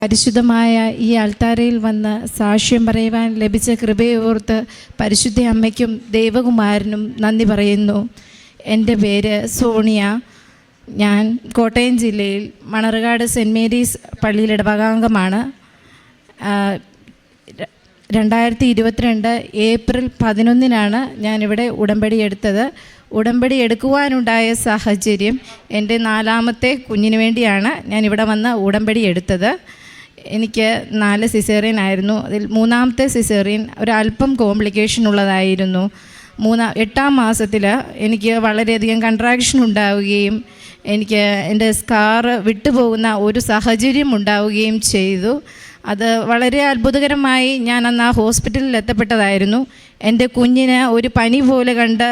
പരിശുദ്ധമായ ഈ അൾത്താരയിൽ വന്ന് സാക്ഷ്യം പറയുവാൻ ലഭിച്ച കൃപയോർത്ത് പരിശുദ്ധ അമ്മയ്ക്കും ദേവകുമാരനും നന്ദി പറയുന്നു. എൻ്റെ പേര് സോണിയ. ഞാൻ കോട്ടയം ജില്ലയിൽ മണർകാട് സെൻറ്റ് മേരീസ് പള്ളിയിൽ ഇടവകാംഗമാണ്. 2022 ഏപ്രിൽ 11 ഞാനിവിടെ ഉടമ്പടി എടുത്തത്. ഉടമ്പടി എടുക്കുവാനുണ്ടായ സാഹചര്യം എൻ്റെ 4ാമത്തെ കുഞ്ഞിന് വേണ്ടിയാണ് ഞാനിവിടെ വന്ന് ഉടമ്പടി എടുത്തത്. എനിക്ക് 4 സിസേറിയൻ ആയിരുന്നു. അതിൽ 3ാമത്തെ സിസേറിയൻ ഒരല്പം കോംപ്ലിക്കേഷൻ ഉള്ളതായിരുന്നു. 8ാം മാസത്തിൽ എനിക്ക് വളരെയധികം കൺട്രാക്ഷൻ ഉണ്ടാവുകയും എനിക്ക് എൻ്റെ സ്കാർ വിട്ടുപോകുന്ന ഒരു സാഹചര്യം ഉണ്ടാവുകയും ചെയ്തു. അത് വളരെ അത്ഭുതകരമായി ഞാൻ അന്ന് ആ ഹോസ്പിറ്റലിൽ എത്തപ്പെട്ടതായിരുന്നു. എൻ്റെ കുഞ്ഞിന് ഒരു പനി പോലെ കണ്ട്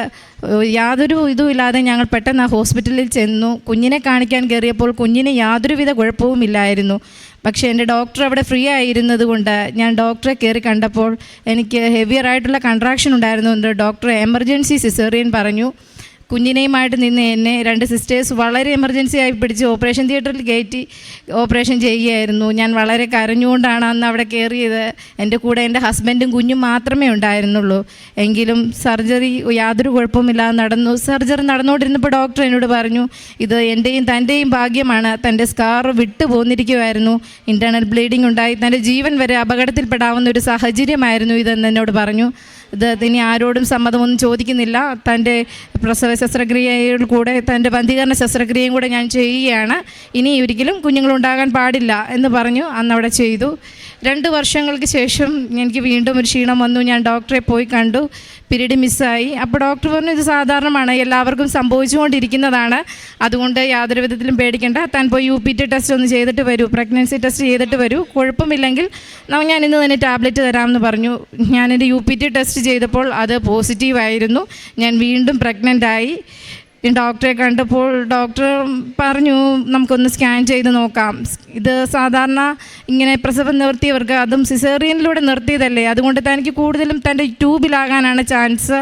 യാതൊരു ഇതുമില്ലാതെ ഞങ്ങൾ പെട്ടെന്ന് ആ ഹോസ്പിറ്റലിൽ ചെന്നു. കുഞ്ഞിനെ കാണിക്കാൻ കയറിയപ്പോൾ കുഞ്ഞിന് യാതൊരുവിധ കുഴപ്പവുമില്ലായിരുന്നു. പക്ഷേ എൻ്റെ ഡോക്ടർ അവിടെ ഫ്രീ ആയിരുന്നത് കൊണ്ട് ഞാൻ ഡോക്ടറെ കയറി കണ്ടപ്പോൾ എനിക്ക് ഹെവിയറായിട്ടുള്ള കൺട്രാക്ഷൻ ഉണ്ടായിരുന്നു. ഡോക്ടർ എമർജൻസി സിസേറിയൻ പറഞ്ഞു. കുഞ്ഞിനെയുമായിട്ട് നിന്ന് എന്നെ 2 സിസ്റ്റേഴ്സ് വളരെ എമർജൻസി ആയി പിടിച്ച് ഓപ്പറേഷൻ തിയേറ്ററിൽ കയറ്റി ഓപ്പറേഷൻ ചെയ്യുകയായിരുന്നു. ഞാൻ വളരെ കരഞ്ഞുകൊണ്ടാണ് അന്ന് അവിടെ കയറിയത്. എൻ്റെ കൂടെ എൻ്റെ ഹസ്ബൻഡും കുഞ്ഞും മാത്രമേ ഉണ്ടായിരുന്നുള്ളൂ. എങ്കിലും സർജറി യാതൊരു കുഴപ്പമില്ലാതെ നടന്നു. സർജറി നടന്നുകൊണ്ടിരുന്നപ്പോൾ ഡോക്ടർ എന്നോട് പറഞ്ഞു, ഇത് എൻ്റെയും തൻ്റെയും ഭാഗ്യമാണ്. തൻ്റെ സ്കാർ വിട്ടു പോന്നിരിക്കുമായിരുന്നു. ഇൻറ്റേർണൽ ബ്ലീഡിംഗ് ഉണ്ടായി തൻ്റെ ജീവൻ വരെ അപകടത്തിൽപ്പെടാവുന്ന ഒരു സാഹചര്യമായിരുന്നു ഇതെന്ന് എന്നോട് പറഞ്ഞു. ഇനി ആരോടും സമ്മതമൊന്നും ചോദിക്കുന്നില്ല. തൻ്റെ പ്രസവ ശസ്ത്രക്രിയയിൽ കൂടെ തൻ്റെ ബന്ധീകരണ ശസ്ത്രക്രിയയും കൂടെ ഞാൻ ചെയ്യുകയാണ്. ഇനി ഒരിക്കലും കുഞ്ഞുങ്ങളുണ്ടാകാൻ പാടില്ല എന്ന് പറഞ്ഞു. അന്നവിടെ ചെയ്തു. 2 വർഷങ്ങൾക്ക് ശേഷം എനിക്ക് വീണ്ടും ഒരു ക്ഷീണം വന്നു. ഞാൻ ഡോക്ടറെ പോയി കണ്ടു. പീരീഡ് മിസ്സായി. അപ്പോൾ ഡോക്ടർ പറഞ്ഞു, ഇത് സാധാരണമാണ്, എല്ലാവർക്കും സംഭവിച്ചുകൊണ്ടിരിക്കുന്നതാണ്, അതുകൊണ്ട് യാതൊരു വിധത്തിലും പേടിക്കേണ്ട. താൻ പോയി UPT ടെസ്റ്റ് ഒന്ന് ചെയ്തിട്ട് വരൂ, പ്രഗ്നൻസി ടെസ്റ്റ് ചെയ്തിട്ട് വരൂ, കുഴപ്പമില്ലെങ്കിൽ ഞാൻ ഇന്ന് തന്നെ ടാബ്ലറ്റ് തരാമെന്ന് പറഞ്ഞു. ഞാനെൻ്റെ UPT ടെസ്റ്റ് ചെയ്തപ്പോൾ അത് പോസിറ്റീവായിരുന്നു. ഞാൻ വീണ്ടും പ്രഗ്നൻ്റായി. ഡോക്ടറെ കണ്ടപ്പോൾ ഡോക്ടർ പറഞ്ഞു, നമുക്കൊന്ന് സ്കാൻ ചെയ്ത് നോക്കാം. ഇത് സാധാരണ ഇങ്ങനെ പ്രസവം നിർത്തിയവർക്ക്, അതും സിസേറിയനിലൂടെ നിർത്തിയതല്ലേ, അതുകൊണ്ട് തനിക്ക് കൂടുതലും തൻ്റെ ട്യൂബിലാകാനാണ് ചാൻസ്,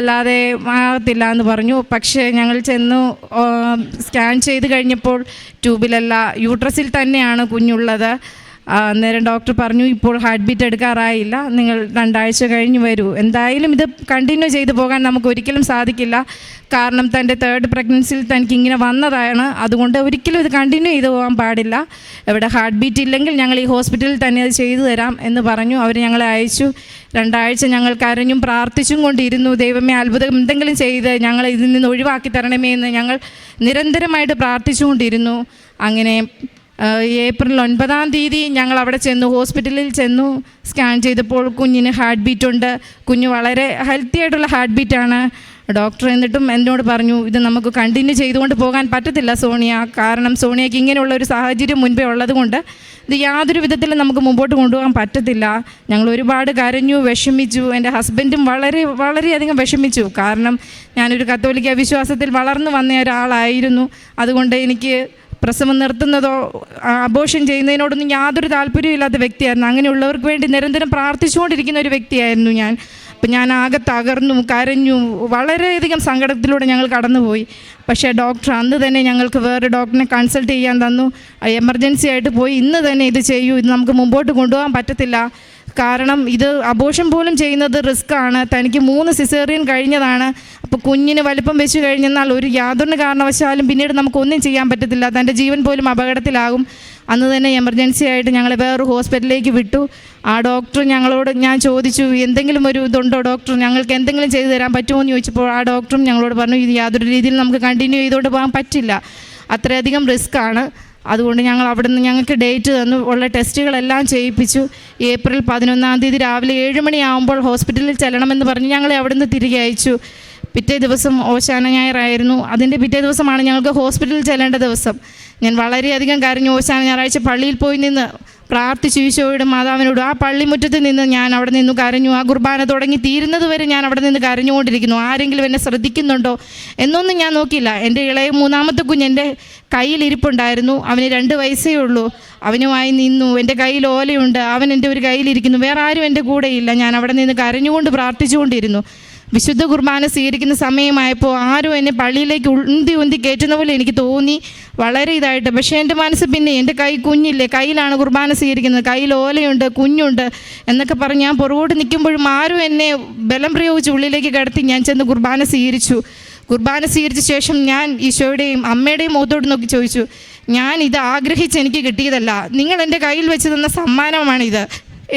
അല്ലാതെ ആകത്തില്ല എന്ന് പറഞ്ഞു. പക്ഷേ ഞങ്ങൾ ചെന്നു സ്കാൻ ചെയ്ത് കഴിഞ്ഞപ്പോൾ ട്യൂബിലല്ല, യൂട്രസിൽ തന്നെയാണ് കുഞ്ഞുള്ളത്. അന്നേരം ഡോക്ടർ പറഞ്ഞു, ഇപ്പോൾ ഹാർട്ട് ബീറ്റ് എടുക്കാറായില്ല, നിങ്ങൾ 2 ആഴ്ച കഴിഞ്ഞ് വരൂ. എന്തായാലും ഇത് കണ്ടിന്യൂ ചെയ്തു പോകാൻ നമുക്ക് ഒരിക്കലും സാധിക്കില്ല. കാരണം തൻ്റെ 3rd പ്രഗ്നൻസിയിൽ തനിക്ക് ഇങ്ങനെ വന്നതാണ്. അതുകൊണ്ട് ഒരിക്കലും ഇത് കണ്ടിന്യൂ ചെയ്തു പോകാൻ പാടില്ല. ഇവിടെ ഹാർട്ട് ബീറ്റ് ഇല്ലെങ്കിൽ ഞങ്ങൾ ഈ ഹോസ്പിറ്റലിൽ തന്നെ അത് ചെയ്തു തരാം എന്ന് പറഞ്ഞു. അവർ ഞങ്ങളെ അയച്ചു. 2 ആഴ്ച ഞങ്ങൾ കരഞ്ഞും പ്രാർത്ഥിച്ചും കൊണ്ടിരുന്നു. ദൈവമേ, അത്ഭുതം എന്തെങ്കിലും ചെയ്ത് ഞങ്ങൾ ഇതിൽ നിന്ന് ഒഴിവാക്കി തരണമേ എന്ന് ഞങ്ങൾ നിരന്തരമായിട്ട് പ്രാർത്ഥിച്ചുകൊണ്ടിരുന്നു. അങ്ങനെ ഏപ്രിൽ 9 ഞങ്ങൾ അവിടെ ചെന്നു, ഹോസ്പിറ്റലിൽ ചെന്നു. സ്കാൻ ചെയ്തപ്പോൾ കുഞ്ഞിന് ഹാർട്ട് ബീറ്റ് ഉണ്ട്. കുഞ്ഞ് വളരെ ഹെൽത്തി ആയിട്ടുള്ള ഹാർട്ട് ബീറ്റാണ്. ഡോക്ടർ എന്നിട്ടും എന്നോട് പറഞ്ഞു, ഇത് നമുക്ക് കണ്ടിന്യൂ ചെയ്തുകൊണ്ട് പോകാൻ പറ്റത്തില്ല സോണിയ, കാരണം സോണിയയ്ക്ക് ഇങ്ങനെയുള്ള ഒരു സാഹചര്യം മുൻപേ ഉള്ളതുകൊണ്ട് ഇത് യാതൊരു വിധത്തിലും നമുക്ക് മുമ്പോട്ട് കൊണ്ടുപോകാൻ പറ്റത്തില്ല. ഞങ്ങൾ ഒരുപാട് കരഞ്ഞു, വിഷമിച്ചു. എൻ്റെ ഹസ്ബൻഡും വളരെയധികം വിഷമിച്ചു. കാരണം ഞാനൊരു കത്തോലിക്ക വിശ്വാസത്തിൽ വളർന്നു വന്ന ഒരാളായിരുന്നു. അതുകൊണ്ട് എനിക്ക് പ്രസവം നിർത്തുന്നതോ അബോർഷൻ ചെയ്യുന്നതിനോടൊന്നും യാതൊരു താല്പര്യമില്ലാത്ത വ്യക്തിയായിരുന്നു. അങ്ങനെയുള്ളവർക്ക് വേണ്ടി നിരന്തരം പ്രാർത്ഥിച്ചുകൊണ്ടിരിക്കുന്ന ഒരു വ്യക്തിയായിരുന്നു ഞാൻ. അപ്പം ഞാൻ ആകെ തകർന്നു, കരഞ്ഞു, വളരെയധികം സങ്കടത്തിലൂടെ ഞങ്ങൾ കടന്നുപോയി. പക്ഷേ ഡോക്ടർ അന്ന് തന്നെ ഞങ്ങൾക്ക് വേറെ ഡോക്ടറിനെ കൺസൾട്ട് ചെയ്യാൻ തന്നു. എമർജൻസി ആയിട്ട് പോയി, ഇന്ന് തന്നെ ഇത് ചെയ്യൂ, ഇത് നമുക്ക് മുമ്പോട്ട് കൊണ്ടുപോകാൻ പറ്റത്തില്ല, കാരണം ഇത് അബോർഷൻ പോലും ചെയ്യുന്നത് റിസ്ക്കാണ്. തനിക്ക് 3 സിസേറിയൻ കഴിഞ്ഞതാണ്. അപ്പോൾ കുഞ്ഞിന് വലിപ്പം വെച്ച് കഴിഞ്ഞെന്നാൽ യാതൊരു കാരണവശാലും പിന്നീട് നമുക്കൊന്നും ചെയ്യാൻ പറ്റത്തില്ല, തൻ്റെ ജീവൻ പോലും അപകടത്തിലാകും. അന്ന് തന്നെ എമർജൻസി ആയിട്ട് ഞങ്ങളെ വേറൊരു ഹോസ്പിറ്റലിലേക്ക് വിട്ടു. ആ ഡോക്ടർ ഞങ്ങളോട്, ഞാൻ ചോദിച്ചു, എന്തെങ്കിലും ഒരു ഇതുണ്ടോ ഡോക്ടർ, ഞങ്ങൾക്ക് എന്തെങ്കിലും ചെയ്തു തരാൻ പറ്റുമോ എന്ന് ചോദിച്ചപ്പോൾ ആ ഡോക്ടറും ഞങ്ങളോട് പറഞ്ഞു, ഇത് യാതൊരു രീതിയിൽ നമുക്ക് കണ്ടിന്യൂ ചെയ്തുകൊണ്ട് പോകാൻ പറ്റില്ല, അത്രയധികം റിസ്ക്കാണ്. അതുകൊണ്ട് ഞങ്ങൾ അവിടെ നിന്ന് ഞങ്ങൾക്ക് ഡേറ്റ് തന്നു, ഉള്ള ടെസ്റ്റുകളെല്ലാം ചെയ്യിപ്പിച്ചു. ഏപ്രിൽ 11 രാവിലെ 7 മണിയാകുമ്പോൾ ഹോസ്പിറ്റലിൽ ചെല്ലണമെന്ന് പറഞ്ഞ് ഞങ്ങളെ അവിടെ നിന്ന് തിരികെ അയച്ചു. പിറ്റേ ദിവസം ഓശാന ഞായറായിരുന്നു. അതിൻ്റെ പിറ്റേ ദിവസമാണ് ഞങ്ങൾക്ക് ഹോസ്പിറ്റലിൽ ചെല്ലേണ്ട ദിവസം. ഞാൻ വളരെയധികം കരഞ്ഞു. ഓശാന ഞായറാഴ്ച പള്ളിയിൽ പോയി നിന്ന് പ്രാർത്ഥിച്ചു ഈശോയോടും മാതാവിനോടും. ആ പള്ളിമുറ്റത്ത് നിന്ന് ഞാൻ അവിടെ നിന്ന് കരഞ്ഞു. ആ കുർബാന തുടങ്ങി തീരുന്നത് വരെ ഞാൻ അവിടെ നിന്ന് കരഞ്ഞുകൊണ്ടിരിക്കുന്നു. ആരെങ്കിലും എന്നെ ശ്രദ്ധിക്കുന്നുണ്ടോ എന്നൊന്നും ഞാൻ നോക്കിയില്ല. എൻ്റെ ഇളയ 3ാമത്തെ കുഞ്ഞ് എൻ്റെ കയ്യിലിരിപ്പുണ്ടായിരുന്നു. അവന് 2 വയസ്സേ ഉള്ളൂ. അവനുമായി നിന്നു. എൻ്റെ കയ്യിൽ ഓലയുണ്ട്, അവൻ എൻ്റെ ഒരു കയ്യിലിരിക്കുന്നു. വേറെ ആരും എൻ്റെ കൂടെയില്ല. ഞാൻ അവിടെ നിന്ന് കരഞ്ഞുകൊണ്ട് പ്രാർത്ഥിച്ചുകൊണ്ടിരുന്നു. വിശുദ്ധ കുർബാന സ്വീകരിക്കുന്ന സമയമായപ്പോൾ ആരും എന്നെ പള്ളിയിലേക്ക് ഉന്തി കയറ്റുന്ന പോലെ എനിക്ക് തോന്നി, വളരെ ഇതായിട്ട്. പക്ഷേ എൻ്റെ മനസ്സ് പിന്നെ എൻ്റെ കൈ കുഞ്ഞില്ലേ, കയ്യിലാണ് കുർബാന സ്വീകരിക്കുന്നത്, കയ്യിൽ ഓലയുണ്ട്, കുഞ്ഞുണ്ട് എന്നൊക്കെ പറഞ്ഞ് ഞാൻ പുറകോട്ട് നിൽക്കുമ്പോഴും ആരും എന്നെ ബലം പ്രയോഗിച്ച് ഉള്ളിലേക്ക് കിടത്തി ഞാൻ ചെന്ന് കുർബാന സ്വീകരിച്ചു. കുർബാന സ്വീകരിച്ച ശേഷം ഞാൻ ഈശോയുടെയും അമ്മയുടെയും മുഖത്തോട്ട് നോക്കി ചോദിച്ചു, ഞാൻ ഇത് ആഗ്രഹിച്ച് എനിക്ക് കിട്ടിയതല്ല, നിങ്ങൾ എൻ്റെ കയ്യിൽ വെച്ച് തന്ന സമ്മാനമാണിത്,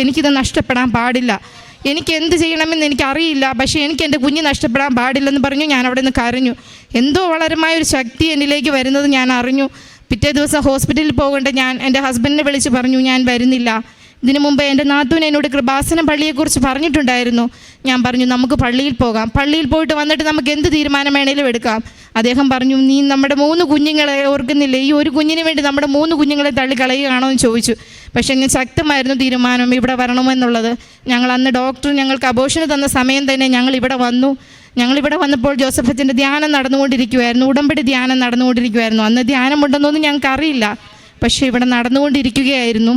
എനിക്കിത് നഷ്ടപ്പെടാൻ പാടില്ല, എനിക്ക് എന്ത് ചെയ്യണമെന്ന് എനിക്കറിയില്ല, പക്ഷേ എനിക്ക് എൻ്റെ കുഞ്ഞ് നഷ്ടപ്പെടാൻ പാടില്ലെന്ന് പറഞ്ഞു ഞാൻ അവിടെ നിന്ന് കരഞ്ഞു. എന്തോ വളരെമായൊരു ശക്തി എന്നിലേക്ക് വരുന്നത് ഞാൻ അറിഞ്ഞു. പിറ്റേ ദിവസം ഹോസ്പിറ്റലിൽ പോകേണ്ട ഞാൻ എൻ്റെ ഹസ്ബൻഡിനെ വിളിച്ച് പറഞ്ഞു ഞാൻ വരുന്നില്ല. ഇതിനു മുമ്പ് എൻ്റെ നാത്തൂൻ എന്നോട് കൃപാസനം പള്ളിയെക്കുറിച്ച് പറഞ്ഞിട്ടുണ്ടായിരുന്നു. ഞാൻ പറഞ്ഞു നമുക്ക് പള്ളിയിൽ പോകാം, പള്ളിയിൽ പോയിട്ട് വന്നിട്ട് നമുക്ക് എന്ത് തീരുമാനം വേണേലും എടുക്കാം. അദ്ദേഹം പറഞ്ഞു നീ നമ്മുടെ 3 കുഞ്ഞുങ്ങളെ ഓർക്കുന്നില്ലേ, ഈ ഒരു കുഞ്ഞിന് വേണ്ടി നമ്മുടെ 3 കുഞ്ഞുങ്ങളെ തള്ളിക്കളയുകയാണോ എന്ന് ചോദിച്ചു. പക്ഷേ ഞാൻ ശക്തമായിരുന്നു തീരുമാനം ഇവിടെ വരണമെന്നുള്ളത്. ഞങ്ങൾ അന്ന് ഡോക്ടർ ഞങ്ങൾക്ക് അബോർഷന് തന്ന സമയം തന്നെ ഞങ്ങളിവിടെ വന്നു. ഞങ്ങളിവിടെ വന്നപ്പോൾ ജോസഫ് അച്ഛൻ്റെ ധ്യാനം നടന്നുകൊണ്ടിരിക്കുമായിരുന്നു, ഉടമ്പടി ധ്യാനം നടന്നുകൊണ്ടിരിക്കുമായിരുന്നു. അന്ന് ധ്യാനമുണ്ടെന്നൊന്നും ഞങ്ങൾക്കറിയില്ല, പക്ഷേ ഇവിടെ നടന്നുകൊണ്ടിരിക്കുകയായിരുന്നു.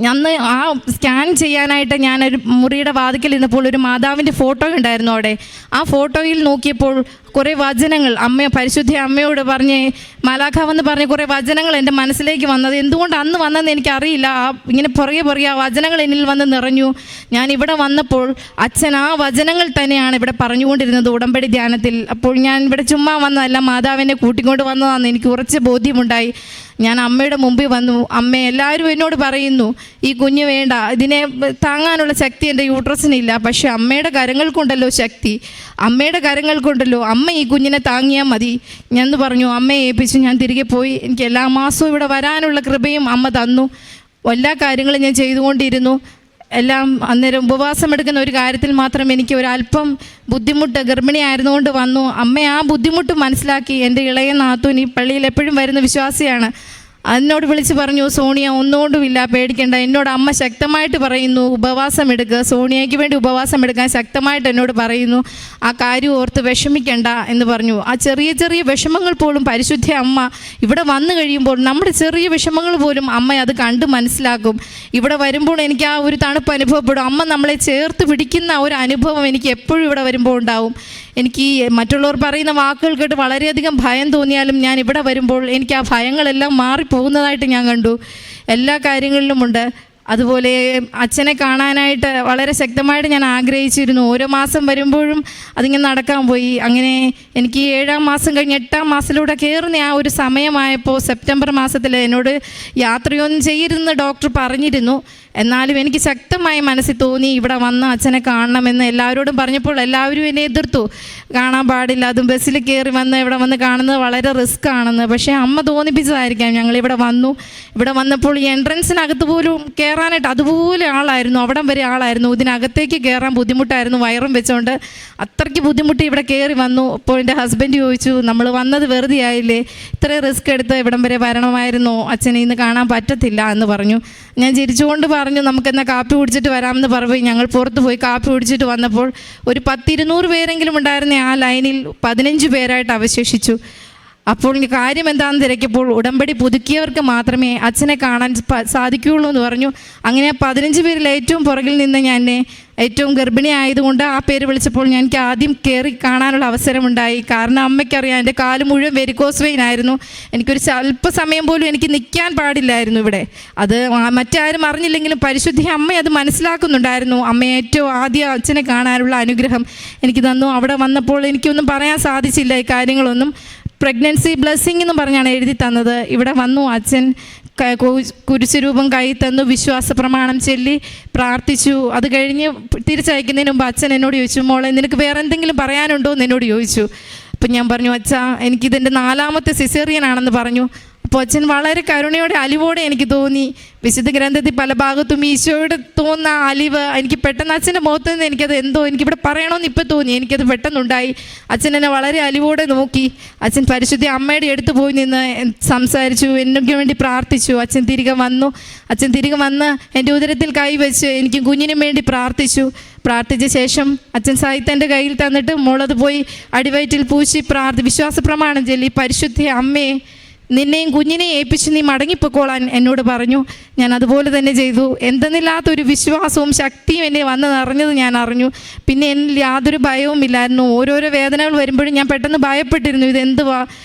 അന്ന് ആ സ്കാൻ ചെയ്യാനായിട്ട് ഞാനൊരു മുറിയുടെ വാതിക്കൽ ഇരുന്നപ്പോൾ ഒരു മാതാവിൻ്റെ ഫോട്ടോ ഉണ്ടായിരുന്നു അവിടെ. ആ ഫോട്ടോയിൽ നോക്കിയപ്പോൾ കുറേ വചനങ്ങൾ പരിശുദ്ധ അമ്മയോട് പറഞ്ഞ് മാലാഖാവെന്ന് പറഞ്ഞ കുറേ വചനങ്ങൾ എൻ്റെ മനസ്സിലേക്ക് വന്നത്. എന്തുകൊണ്ട് അന്ന് വന്നതെന്ന് എനിക്കറിയില്ല. ഇങ്ങനെ പുറകെ ആ വചനങ്ങൾ എന്നിൽ വന്ന് നിറഞ്ഞു. ഞാൻ ഇവിടെ വന്നപ്പോൾ അച്ഛൻ ആ വചനങ്ങൾ തന്നെയാണ് ഇവിടെ പറഞ്ഞുകൊണ്ടിരുന്നത് ഉടമ്പടി ധ്യാനത്തിൽ. അപ്പോൾ ഞാൻ ഇവിടെ ചുമ്മാ വന്നതല്ല, മാതാവിനെ കൂട്ടിക്കൊണ്ട് വന്നതാണെന്ന് എനിക്ക് ഉറച്ച ബോധ്യമുണ്ടായി. ഞാൻ അമ്മയുടെ മുമ്പിൽ വന്നു. അമ്മ, എല്ലാവരും എന്നോട് പറയുന്നു ഈ കുഞ്ഞ് വേണ്ട, ഇതിനെ താങ്ങാനുള്ള ശക്തി എൻ്റെ യൂട്രസിനില്ല, പക്ഷെ അമ്മയുടെ കരങ്ങൾ കൊണ്ടല്ലോ ശക്തി, അമ്മയുടെ കരങ്ങൾ കൊണ്ടല്ലോ അമ്മ ഈ കുഞ്ഞിനെ താങ്ങിയാൽ മതി. ഞാൻ പറഞ്ഞു അമ്മയെ ഏൽപ്പിച്ചു ഞാൻ തിരികെ പോയി. എനിക്ക് എല്ലാ മാസവും ഇവിടെ വരാനുള്ള കൃപയും അമ്മ തന്നു. എല്ലാ കാര്യങ്ങളും ഞാൻ ചെയ്തുകൊണ്ടിരുന്നു. എല്ലാം അന്നേരം ഉപവാസം എടുക്കുന്ന ഒരു കാര്യത്തിൽ മാത്രം എനിക്ക് ഒരല്പം ബുദ്ധിമുട്ട്, ഗർഭിണി ആയിരുന്നുകൊണ്ട് വന്നു. അമ്മ ആ ബുദ്ധിമുട്ട് മനസ്സിലാക്കി. എൻ്റെ ഇളയ നാത്തൂൻ ഈ പള്ളിയിൽ എപ്പോഴും വരുന്ന വിശ്വാസിയാണ്. എന്നോട് വിളിച്ച് പറഞ്ഞു സോണിയ ഒന്നുകൊണ്ടുമില്ല, പേടിക്കേണ്ട. എന്നോട് അമ്മ ശക്തമായിട്ട് പറയുന്നു ഉപവാസം എടുക്കുക, സോണിയയ്ക്ക് വേണ്ടി ഉപവാസം എടുക്കാൻ ശക്തമായിട്ട് എന്നോട് പറയുന്നു. ആ കാര്യം ഓർത്ത് വിഷമിക്കേണ്ട എന്ന് പറഞ്ഞു. ആ ചെറിയ ചെറിയ വിഷമങ്ങൾ പോലും പരിശുദ്ധ അമ്മ ഇവിടെ വന്നു കഴിയുമ്പോൾ നമ്മുടെ ചെറിയ വിഷമങ്ങൾ പോലും അമ്മ അത് കണ്ട് മനസ്സിലാക്കും. ഇവിടെ വരുമ്പോൾ എനിക്ക് ആ ഒരു തണുപ്പ് അനുഭവപ്പെടും. അമ്മ നമ്മളെ ചേർത്ത് പിടിക്കുന്ന ഒരു അനുഭവം എനിക്ക് എപ്പോഴും ഇവിടെ വരുമ്പോൾ ഉണ്ടാവും. എനിക്ക് മറ്റുള്ളവർ പറയുന്ന വാക്കുകൾ കേട്ട് വളരെയധികം ഭയം തോന്നിയാലും ഞാൻ ഇവിടെ വരുമ്പോൾ എനിക്ക് ആ ഭയങ്ങളെല്ലാം മാറിപ്പോകുന്നതായിട്ട് ഞാൻ കണ്ടു. എല്ലാ കാര്യങ്ങളിലുമുണ്ട്. അതുപോലെ അച്ഛനെ കാണാനായിട്ട് വളരെ ശക്തമായിട്ട് ഞാൻ ആഗ്രഹിച്ചിരുന്നു. ഓരോ മാസം വരുമ്പോഴും അതിങ്ങനെ നടക്കാൻ പോയി. അങ്ങനെ എനിക്ക് 7-ാം മാസം കഴിഞ്ഞ് 8-ാം മാസത്തിലൂടെ കയറുന്ന ആ ഒരു സമയമായപ്പോൾ സെപ്റ്റംബർ മാസത്തിൽ എന്നോട് യാത്രയൊന്നും ചെയ്യരുതെന്ന് ഡോക്ടർ പറഞ്ഞിരുന്നു. എന്നാലും എനിക്ക് ശക്തമായി മനസ്സിൽ തോന്നി ഇവിടെ വന്ന് അച്ഛനെ കാണണമെന്ന്. എല്ലാവരോടും പറഞ്ഞപ്പോൾ എല്ലാവരും എന്നെ എതിർത്തു, കാണാൻ പാടില്ല, അതും ബസ്സിൽ കയറി വന്ന് ഇവിടെ വന്ന് കാണുന്നത് വളരെ റിസ്ക് ആണെന്ന്. പക്ഷേ അമ്മ തോന്നിപ്പിച്ചതായിരിക്കാം. ഞങ്ങളിവിടെ വന്നു. ഇവിടെ വന്നപ്പോൾ ഈ എൻട്രൻസിനകത്ത് പോലും കയറാനായിട്ട് അതുപോലെ ആളായിരുന്നു, അവിടം വരെ ആളായിരുന്നു. ഇതിനകത്തേക്ക് കയറാൻ ബുദ്ധിമുട്ടായിരുന്നു, വയറും വെച്ചോണ്ട് അത്രയ്ക്ക് ബുദ്ധിമുട്ടി ഇവിടെ കയറി വന്നു. അപ്പോൾ എൻ്റെ ഹസ്ബൻഡ് ചോദിച്ചു നമ്മൾ വന്നത് വെറുതെ ആയില്ലേ, ഇത്രയും റിസ്ക് എടുത്ത് ഇവിടം വരെ വരണമായിരുന്നോ, അച്ഛനെ ഇന്ന് കാണാൻ പറ്റത്തില്ല എന്ന് പറഞ്ഞു. ഞാൻ ചിരിച്ചുകൊണ്ട് പറഞ്ഞു നമുക്കെന്നാൽ കാപ്പി കുടിച്ചിട്ട് വരാമെന്ന് പറഞ്ഞു. ഞങ്ങൾ പുറത്ത് പോയി കാപ്പി കുടിച്ചിട്ട് വന്നപ്പോൾ ഒരു 10-200 പേരെങ്കിലും ഉണ്ടായിരുന്ന ആ ലൈനിൽ 15 പേരായിട്ട് അവശേഷിച്ചു. അപ്പോൾ കാര്യം എന്താണെന്ന് തിരക്കിയപ്പോൾ ഉടമ്പടി പുതുക്കിയവർക്ക് മാത്രമേ അച്ഛനെ കാണാൻ സാധിക്കുകയുള്ളൂ എന്ന് പറഞ്ഞു. അങ്ങനെ 15 പേരിൽ ഏറ്റവും പുറകിൽ നിന്ന് ഞാൻ ഏറ്റവും ഗർഭിണി ആയതുകൊണ്ട് ആ പേര് വിളിച്ചപ്പോൾ എനിക്ക് ആദ്യം കയറി കാണാനുള്ള അവസരമുണ്ടായി. കാരണം അമ്മയ്ക്കറിയാം എൻ്റെ കാല് മുഴുവൻ വെരിക്കോസ് വെയിൻ ആയിരുന്നു. എനിക്കൊരു അല്പസമയം പോലും എനിക്ക് നിൽക്കാൻ പാടില്ലായിരുന്നു ഇവിടെ. അത് മറ്റാരും അറിഞ്ഞില്ലെങ്കിലും പരിശുദ്ധി അമ്മ അത് മനസ്സിലാക്കുന്നുണ്ടായിരുന്നു. അമ്മ ഏറ്റവും ആദ്യം അച്ഛനെ കാണാനുള്ള അനുഗ്രഹം എനിക്ക് തന്നു. അവിടെ വന്നപ്പോൾ എനിക്കൊന്നും പറയാൻ സാധിച്ചില്ല ഈ കാര്യങ്ങളൊന്നും. പ്രഗ്നൻസി ബ്ലെസ്സിങ് എന്ന് പറഞ്ഞാണ് എഴുതി തന്നത്. ഇവിടെ വന്നു അച്ഛൻ കുരിശുരൂപം കൈ തന്നു, വിശ്വാസ പ്രമാണം ചൊല്ലി പ്രാർത്ഥിച്ചു. അത് കഴിഞ്ഞ് തിരിച്ചയക്കുന്നതിന് മുമ്പ് അച്ഛൻ എന്നോട് ചോദിച്ചു മോളെ നിനക്ക് വേറെ എന്തെങ്കിലും പറയാനുണ്ടോ എന്ന് എന്നോട് ചോദിച്ചു. അപ്പം ഞാൻ പറഞ്ഞു അച്ഛാ എനിക്കിതെൻ്റെ 4ാമത്തെ സിസേറിയൻ ആണെന്ന് പറഞ്ഞു. അപ്പോൾ അച്ഛൻ വളരെ കരുണയോടെ അലിവോടെ എനിക്ക് തോന്നി. വിശുദ്ധ ഗ്രന്ഥത്തിൽ പല ഭാഗത്തും ഈശോയോട് തോന്നുന്ന അലിവ് എനിക്ക് പെട്ടെന്ന് അച്ഛൻ്റെ മുഖത്ത് നിന്ന് എനിക്കത് എന്തോ എനിക്കിവിടെ പറയണമെന്ന് ഇപ്പോൾ തോന്നി. എനിക്കത് പെട്ടെന്നുണ്ടായി. അച്ഛൻ എന്നെ വളരെ അലിവോടെ നോക്കി. അച്ഛൻ പരിശുദ്ധ അമ്മയുടെ അടുത്ത് പോയി നിന്ന് സംസാരിച്ചു, എനിക്ക് വേണ്ടി പ്രാർത്ഥിച്ചു. അച്ഛൻ തിരികെ വന്ന് എൻ്റെ ഉദരത്തിൽ കൈവച്ച് എനിക്ക് കുഞ്ഞിനും വേണ്ടി പ്രാർത്ഥിച്ച ശേഷം അച്ഛൻ സാഹിത്യൻ്റെ കയ്യിൽ തന്നിട്ട് മോളത് പോയി അടിവയറ്റിൽ പൂശി വിശ്വാസ പ്രമാണം ചൊല്ലി പരിശുദ്ധ അമ്മയെ നിന്നെയും കുഞ്ഞിനെയും ഏൽപ്പിച്ച് നീ മടങ്ങിപ്പോയിക്കോളാൻ എന്നോട് പറഞ്ഞു. ഞാൻ അതുപോലെ തന്നെ ചെയ്തു. എന്തെന്നില്ലാത്തൊരു വിശ്വാസവും ശക്തിയും എന്നെ വന്ന് നിറഞ്ഞത് ഞാൻ അറിഞ്ഞു. പിന്നെ എന്നിൽ യാതൊരു ഭയവും ഇല്ലായിരുന്നു. ഓരോരോ വേദനകൾ വരുമ്പോഴും ഞാൻ പെട്ടെന്ന് ഭയപ്പെട്ടിരുന്നു, ഇതെന്തുവാ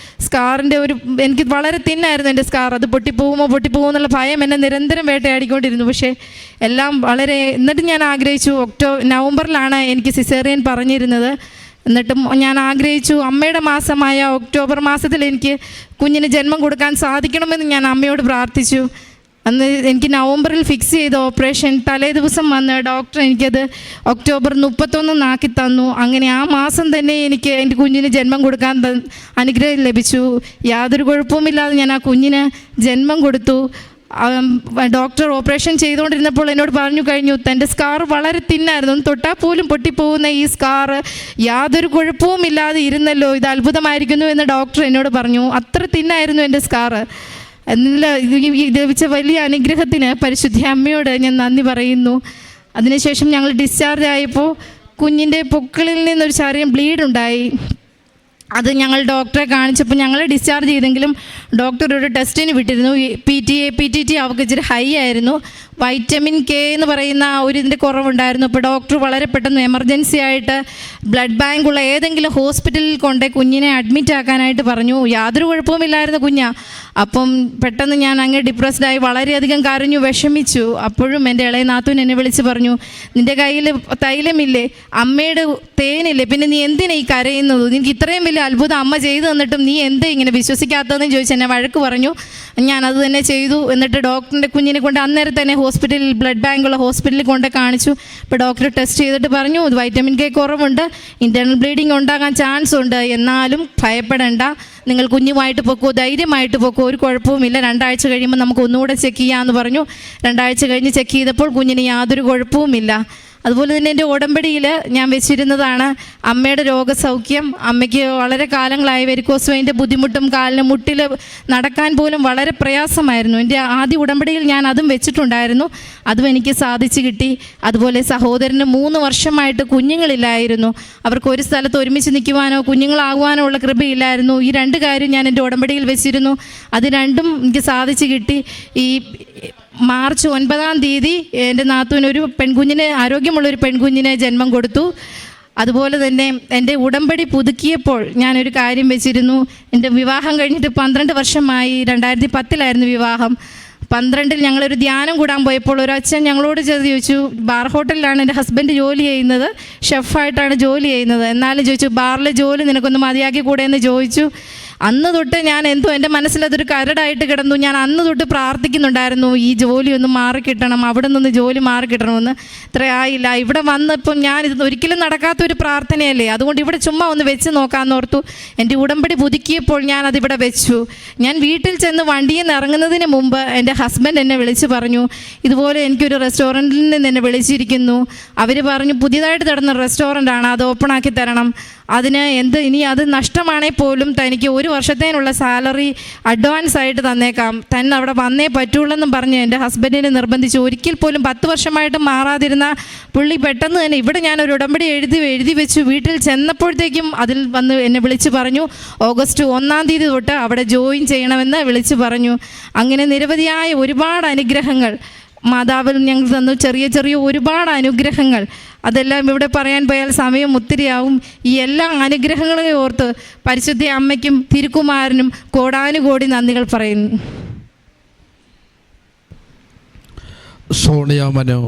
സ്കാറിൻ്റെ എനിക്ക് വളരെ തിന്നായിരുന്നു എൻ്റെ സ്കാർ, അത് പൊട്ടിപ്പോകുമോ എന്നുള്ള ഭയം എന്നെ നിരന്തരം വേട്ടയാടിക്കൊണ്ടിരുന്നു. പക്ഷേ എല്ലാം വളരെ എന്നിട്ട് ഞാൻ ആഗ്രഹിച്ചു. നവംബറിലാണ് എനിക്ക് സിസേറിയൻ പറഞ്ഞിരുന്നത്. എന്നിട്ടും ഞാൻ ആഗ്രഹിച്ചു, അമ്മയുടെ മാസമായ ഒക്ടോബർ മാസത്തിൽ എനിക്ക് കുഞ്ഞിന് ജന്മം കൊടുക്കാൻ സാധിക്കണമെന്ന് ഞാൻ അമ്മയോട് പ്രാർത്ഥിച്ചു. അന്ന് എനിക്ക് നവംബറിൽ ഫിക്സ് ചെയ്ത ഓപ്പറേഷൻ തലേ ദിവസം വന്ന് ഡോക്ടർ എനിക്കത് ഒക്ടോബർ 31 ആക്കി തന്നു. അങ്ങനെ ആ മാസം തന്നെ എനിക്ക് എൻ്റെ കുഞ്ഞിന് ജന്മം കൊടുക്കാൻ അനുഗ്രഹം ലഭിച്ചു. യാതൊരു കുഴപ്പവുമില്ലാതെ ഞാൻ ആ കുഞ്ഞിന് ജന്മം കൊടുത്തു. ഡോക്ടർ ഓപ്പറേഷൻ ചെയ്തുകൊണ്ടിരുന്നപ്പോൾ എന്നോട് പറഞ്ഞു കഴിഞ്ഞു, തൻ്റെ സ്കാർ വളരെ തിന്നായിരുന്നു, തൊട്ടാൽ പോലും പൊട്ടിപ്പോകുന്ന ഈ സ്കാർ യാതൊരു കുഴപ്പവും ഇല്ലാതെ ഇരുന്നല്ലോ, ഇത് അത്ഭുതമായിരിക്കുന്നു എന്ന് ഡോക്ടർ എന്നോട് പറഞ്ഞു. അത്ര തിന്നായിരുന്നു എൻ്റെ സ്കാർ. ഇത് ലഭിച്ച വലിയ അനുഗ്രഹത്തിന് പരിശുദ്ധ അമ്മയോട് ഞാൻ നന്ദി പറയുന്നു. അതിനുശേഷം ഞങ്ങൾ ഡിസ്ചാർജ് ആയപ്പോൾ കുഞ്ഞിൻ്റെ പൊക്കിളിൽ നിന്നൊരു ചെറിയ ബ്ലീഡ് ഉണ്ടായി. അത് ഞങ്ങൾ ഡോക്ടറെ കാണിച്ചപ്പോൾ ഞങ്ങൾ ഡിസ്ചാർജ് ചെയ്തെങ്കിലും ഡോക്ടർ ഒരു ടെസ്റ്റിന് വിട്ടിരുന്നു. PTT അവർക്ക് ഇച്ചിരി ഹൈ ആയിരുന്നു. വൈറ്റമിൻ K എന്ന് പറയുന്ന ഇതിൻ്റെ കുറവുണ്ടായിരുന്നു. അപ്പോൾ ഡോക്ടർ വളരെ പെട്ടെന്ന് എമർജൻസി ആയിട്ട് ബ്ലഡ് ബാങ്കുള്ള ഏതെങ്കിലും ഹോസ്പിറ്റലിൽ കൊണ്ട് കുഞ്ഞിനെ അഡ്മിറ്റ് ആക്കാനായിട്ട് പറഞ്ഞു. യാതൊരു കുഴപ്പവുമില്ലായിരുന്നു കുഞ്ഞാ. അപ്പം പെട്ടെന്ന് ഞാൻ അങ്ങ് ഡിപ്രസ്ഡായി വളരെയധികം കരഞ്ഞു, വിഷമിച്ചു. അപ്പോഴും എൻ്റെ ഇളയ നാത്തൂൻ എന്നെ വിളിച്ച് പറഞ്ഞു, നിൻ്റെ കയ്യിൽ തൈലമില്ലേ, അമ്മയുടെ തേനില്ലേ, പിന്നെ നീ എന്തിനാ ഈ കരയുന്നത്, നിനക്ക് ഇത്രയും വലിയ അത്ഭുതം അമ്മ ചെയ്തു തന്നിട്ടും നീ എന്തേ ഇങ്ങനെ വിശ്വസിക്കാത്തതെന്ന് ചോദിച്ച് എന്നെ വഴക്ക് പറഞ്ഞു. ഞാനത് തന്നെ ചെയ്തു. എന്നിട്ട് ഡോക്ടറിൻ്റെ കുഞ്ഞിനെ കൊണ്ട് അന്നേരം തന്നെ ഹോസ്പിറ്റലിൽ ബ്ലഡ് ബാങ്കുള്ള ഹോസ്പിറ്റലിൽ കൊണ്ട് കാണിച്ചു. അപ്പോൾ ഡോക്ടർ ടെസ്റ്റ് ചെയ്തിട്ട് പറഞ്ഞു, വൈറ്റമിൻ K കുറവുണ്ട്, ഇൻറ്റേർണൽ ബ്ലീഡിങ് ഉണ്ടാകാൻ ചാൻസ് ഉണ്ട്, എന്നാലും ഭയപ്പെടേണ്ട, നിങ്ങൾ കുഞ്ഞുമായിട്ട് പൊക്കോ, ധൈര്യമായിട്ട് പൊക്കോ, ഒരു കുഴപ്പവുമില്ല, 2 ആഴ്ച കഴിയുമ്പോൾ നമുക്ക് ഒന്നുകൂടെ ചെക്ക് ചെയ്യാമെന്ന് പറഞ്ഞു. 2 ആഴ്ച കഴിഞ്ഞ് ചെക്ക് ചെയ്തപ്പോൾ കുഞ്ഞിന് യാതൊരു കുഴപ്പവുമില്ല. അതുപോലെ തന്നെ എൻ്റെ ഉടമ്പടിയിൽ ഞാൻ വെച്ചിരുന്നതാണ് അമ്മയുടെ രോഗസൗഖ്യം. അമ്മയ്ക്ക് വളരെ കാലങ്ങളായി വെരിക്കോസ് വെയിൻ്റെ ബുദ്ധിമുട്ടും കാലിന് മുട്ടിൽ നടക്കാൻ പോലും വളരെ പ്രയാസമായിരുന്നു. എൻ്റെ ആദ്യ ഉടമ്പടിയിൽ ഞാൻ അതും വെച്ചിട്ടുണ്ടായിരുന്നു. അതും എനിക്ക് സാധിച്ചു കിട്ടി. അതുപോലെ സഹോദരന് 3 വർഷമായിട്ട് കുഞ്ഞുങ്ങളില്ലായിരുന്നു. അവർക്ക് ഒരു സ്ഥലത്ത് ഒരുമിച്ച് നിൽക്കുവാനോ കുഞ്ഞുങ്ങളാകുവാനോ ഉള്ള കൃപയില്ലായിരുന്നു. ഈ 2 കാര്യം ഞാൻ എൻ്റെ ഉടമ്പടിയിൽ വെച്ചിരുന്നു. അത് രണ്ടും എനിക്ക് സാധിച്ചു കിട്ടി. ഈ മാർച്ച് 9-ാം തീയതി എൻ്റെ നാത്തൂനൊരു പെൺകുഞ്ഞിന്, ആരോഗ്യമുള്ളൊരു പെൺകുഞ്ഞിന് ജന്മം കൊടുത്തു. അതുപോലെ തന്നെ എൻ്റെ ഉടമ്പടി പുതുക്കിയപ്പോൾ ഞാനൊരു കാര്യം വെച്ചിരുന്നു. എൻ്റെ വിവാഹം കഴിഞ്ഞിട്ട് 12 വർഷമായി. 2010-ലായിരുന്നു വിവാഹം. 12-ൽ ഞങ്ങളൊരു ധ്യാനം കൂടാൻ പോയപ്പോൾ ഒരു അച്ഛൻ ഞങ്ങളോട് ചോദിച്ചു, ബാർ ഹോട്ടലിലാണ് എൻ്റെ ഹസ്ബൻഡ് ജോലി ചെയ്യുന്നത്, ഷെഫായിട്ടാണ് ജോലി ചെയ്യുന്നത്, എന്നാലും ചോദിച്ചു, ബാറിലെ ജോലി നിനക്കൊന്ന് മതിയാക്കി കൂടെ എന്ന് ചോദിച്ചു. അന്ന് തൊട്ട് ഞാൻ എൻ്റെ മനസ്സിലതൊരു കരടായിട്ട് കിടന്നു. ഞാൻ അന്ന് തൊട്ട് പ്രാർത്ഥിക്കുന്നുണ്ടായിരുന്നു, ഈ ജോലി ഒന്ന് മാറിക്കിട്ടണം, അവിടെ നിന്ന് ജോലി മാറിക്കിട്ടണമെന്ന്. ഇത്രയായില്ല. ഇവിടെ വന്നപ്പോൾ ഇത് ഒരിക്കലും നടക്കാത്തൊരു പ്രാർത്ഥനയല്ലേ, അതുകൊണ്ട് ഇവിടെ ചുമ്മാ ഒന്ന് വെച്ച് നോക്കാമെന്നോർത്തു. എൻ്റെ ഉടമ്പടി പുതുക്കിയപ്പോൾ ഞാൻ അതിവിടെ വെച്ചു. ഞാൻ വീട്ടിൽ ചെന്ന് വണ്ടിയിൽ നിന്ന് ഇറങ്ങുന്നതിന് മുമ്പ് എൻ്റെ ഹസ്ബൻഡ് എന്നെ വിളിച്ച് പറഞ്ഞു, ഇതുപോലെ എനിക്കൊരു റെസ്റ്റോറൻറ്റിൽ നിന്ന് എന്നെ വിളിച്ചിരിക്കുന്നു. അവർ പറഞ്ഞു, പുതിയതായിട്ട് നടന്ന റെസ്റ്റോറൻ്റാണ്, അത് ഓപ്പണാക്കി തരണം, അതിന് ഇനി അത് നഷ്ടമാണെങ്കിൽ പോലും തനിക്ക് 1 വർഷത്തേനുള്ള സാലറി അഡ്വാൻസ് ആയിട്ട് തന്നേക്കാം, തന്നെ അവിടെ വന്നേ പറ്റുള്ളൂ പറഞ്ഞ് എൻ്റെ ഹസ്ബൻഡിനെ നിർബന്ധിച്ചു. ഒരിക്കൽ പോലും 10 വർഷമായിട്ട് മാറാതിരുന്ന പുള്ളി പെട്ടെന്ന് തന്നെ ഇവിടെ ഞാനൊരു ഉടമ്പടി എഴുതി വെച്ചു. വീട്ടിൽ ചെന്നപ്പോഴത്തേക്കും അതിൽ വന്ന് എന്നെ വിളിച്ച് പറഞ്ഞു, ഓഗസ്റ്റ് 1-ാം തീയതി തൊട്ട് അവിടെ ജോയിൻ ചെയ്യണമെന്ന് വിളിച്ച് പറഞ്ഞു. അങ്ങനെ നിരവധിയായ ഒരുപാട് അനുഗ്രഹങ്ങൾ മാതാവിൽ ഞങ്ങൾ തന്നു, ചെറിയ ഒരുപാട് അനുഗ്രഹങ്ങൾ. അതെല്ലാം ഇവിടെ പറയാൻ പോയാൽ സമയം ഒത്തിരിയാവും. ഈ എല്ലാ അനുഗ്രഹങ്ങളെയും ഓർത്ത് പരിശുദ്ധ അമ്മയ്ക്കും തിരുക്കുമാരനും കോടാനുകോടി നന്ദികൾ പറയുന്നു. സോണിയ മനു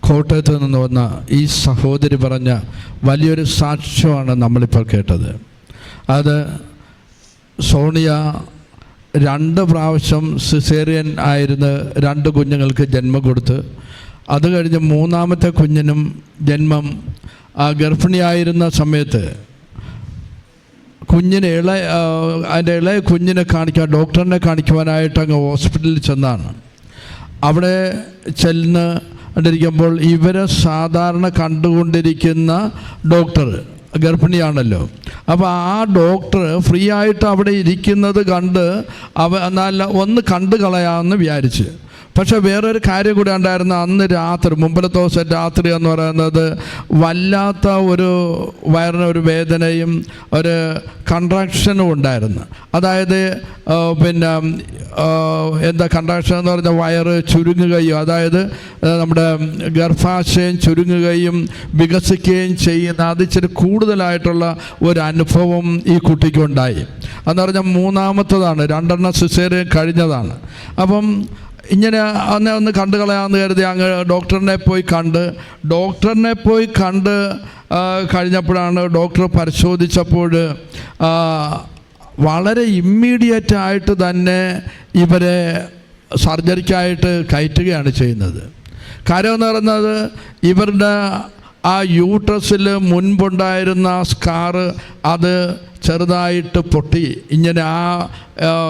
കോട്ടയത്ത് നിന്ന് വന്ന ഈ സഹോദരി പറഞ്ഞ വലിയൊരു സാക്ഷ്യമാണ് നമ്മളിപ്പോൾ കേട്ടത്. അത് സോണിയ 2 പ്രാവശ്യം സിസേറിയൻ ആയിരുന്ന് 2 കുഞ്ഞുങ്ങൾക്ക് ജന്മം കൊടുത്ത്, അത് കഴിഞ്ഞ് 3-ാമത്തെ കുഞ്ഞിനും ജന്മം ഗർഭിണിയായിരുന്ന സമയത്ത് അതിൻ്റെ ഇളയ കുഞ്ഞിനെ കാണിക്കാൻ, ഡോക്ടറിനെ കാണിക്കുവാനായിട്ട് അങ്ങ് ഹോസ്പിറ്റലിൽ ചെന്നാണ്. അവിടെ ചെന്നിരിക്കുമ്പോൾ ഇവരെ സാധാരണ കണ്ടുകൊണ്ടിരിക്കുന്ന ഡോക്ടർ ഗർഭിണിയാണല്ലോ. അപ്പോൾ ആ ഡോക്ടർ ഫ്രീ ആയിട്ട് അവിടെ ഇരിക്കുന്നത് കണ്ട് നല്ല ഒന്ന് കണ്ടു കളയാമെന്ന് വിചാരിച്ച്. പക്ഷെ വേറൊരു കാര്യം കൂടി ഉണ്ടായിരുന്നു. അന്ന് രാത്രി, മുമ്പിലത്തെ ദിവസം രാത്രി എന്ന് പറയുന്നത് വല്ലാത്ത ഒരു വയറിനൊരു വേദനയും ഒരു കൺട്രാക്ഷനും ഉണ്ടായിരുന്നു. അതായത് പിന്നെ എന്താ കൺട്രാക്ഷൻ എന്ന് പറഞ്ഞാൽ വയറ് ചുരുങ്ങുകയും, അതായത് നമ്മുടെ ഗർഭാശയം ചുരുങ്ങുകയും വികസിക്കുകയും ചെയ്യുന്ന അതിച്ചിരി കൂടുതലായിട്ടുള്ള ഒരു അനുഭവം ഈ കുട്ടിക്കുണ്ടായി. എന്ന് പറഞ്ഞാൽ മൂന്നാമത്തതാണ്, 2 സിസേറിയൻ കഴിഞ്ഞതാണ്. അപ്പം ഇങ്ങനെ അന്ന് ഒന്ന് കണ്ടു കളയാമെന്ന് കരുതി അങ്ങ് ഡോക്ടറിനെ പോയി കണ്ട് കഴിഞ്ഞപ്പോഴാണ് ഡോക്ടർ പരിശോധിച്ചപ്പോൾ വളരെ ഇമ്മീഡിയറ്റ് ആയിട്ട് തന്നെ ഇവരെ സർജറിക്കായിട്ട് കയറ്റുകയാണ് ചെയ്യുന്നത്. കാര്യം എന്ന് പറയുന്നത് ഇവരുടെ ആ യൂട്രസിൽ മുൻപുണ്ടായിരുന്ന സ്കാറ് അത് ചെറുതായിട്ട് പൊട്ടി, ഇങ്ങനെ ആ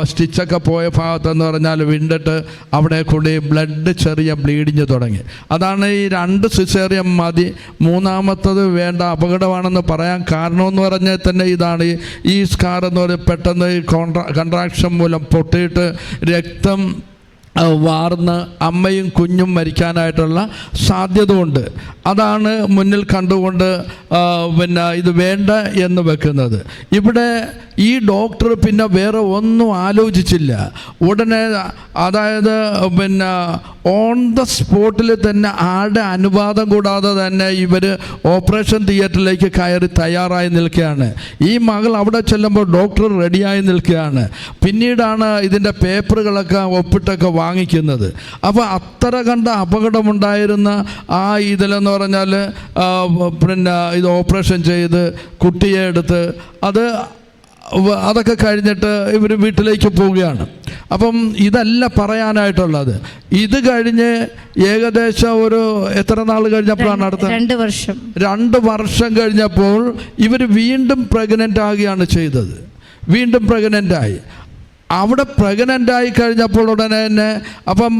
സ്റ്റിച്ചൊക്കെ പോയ ഭാഗത്തെന്ന് പറഞ്ഞാൽ വിണ്ടിട്ട് അവിടെ കൂടി ബ്ലഡ് ചെറിയ ബ്ലീഡിങ് തുടങ്ങി. അതാണ് ഈ 2 സിസേറിയൻ മതി, മൂന്നാമത്തത് വേണ്ട, അപകടമാണെന്ന് പറയാൻ കാരണമെന്ന് പറഞ്ഞാൽ തന്നെ ഇതാണ്. ഈ സ്കാർ എന്ന് പറയുന്നത് പെട്ടെന്ന് ഈ കൺട്രാക്ഷൻ മൂലം പൊട്ടിയിട്ട് രക്തം വാർന്ന് അമ്മയും കുഞ്ഞും മരിക്കാനായിട്ടുള്ള സാധ്യത ഉണ്ട്. അതാണ് മുന്നിൽ കണ്ടുകൊണ്ട് പിന്നെ ഇത് വേണ്ട എന്ന് വെക്കുന്നത്. ഇവിടെ ഈ ഡോക്ടർ പിന്നെ വേറെ ഒന്നും ആലോചിച്ചില്ല. ഉടനെ അതായത് പിന്നെ ഓൺ ദ സ്പോട്ടിൽ തന്നെ ആരുടെ അനുവാദം കൂടാതെ തന്നെ ഇവർ ഓപ്പറേഷൻ തിയേറ്ററിലേക്ക് കയറി തയ്യാറായി നിൽക്കുകയാണ്. ഈ മകൾ അവിടെ ചെല്ലുമ്പോൾ ഡോക്ടർ റെഡിയായി നിൽക്കുകയാണ്. പിന്നീടാണ് ഇതിൻ്റെ പേപ്പറുകളൊക്കെ ഒപ്പിട്ടൊക്കെ വാങ്ങിക്കുന്നത്. അപ്പോൾ അത്ര കണ്ട അപകടമുണ്ടായിരുന്ന ആ ഇതിലെന്ന് പറഞ്ഞാൽ പിന്നെ ഇത് ഓപ്പറേഷൻ ചെയ്ത് കുട്ടിയെ എടുത്ത് അതൊക്കെ കഴിഞ്ഞിട്ട് ഇവർ വീട്ടിലേക്ക് പോവുകയാണ്. അപ്പം ഇതല്ല പറയാനായിട്ടുള്ളത്. ഇത് കഴിഞ്ഞ് ഏകദേശം ഒരു എത്ര നാൾ കഴിഞ്ഞപ്പോഴാണ് അടുത്ത 2 വർഷം കഴിഞ്ഞപ്പോൾ ഇവർ വീണ്ടും പ്രഗ്നൻ്റ് ആകുകയാണ് ചെയ്തത്. വീണ്ടും പ്രഗ്നൻ്റായി. അവിടെ പ്രഗ്നൻ്റായി കഴിഞ്ഞപ്പോൾ ഉടനെ തന്നെ അപ്പം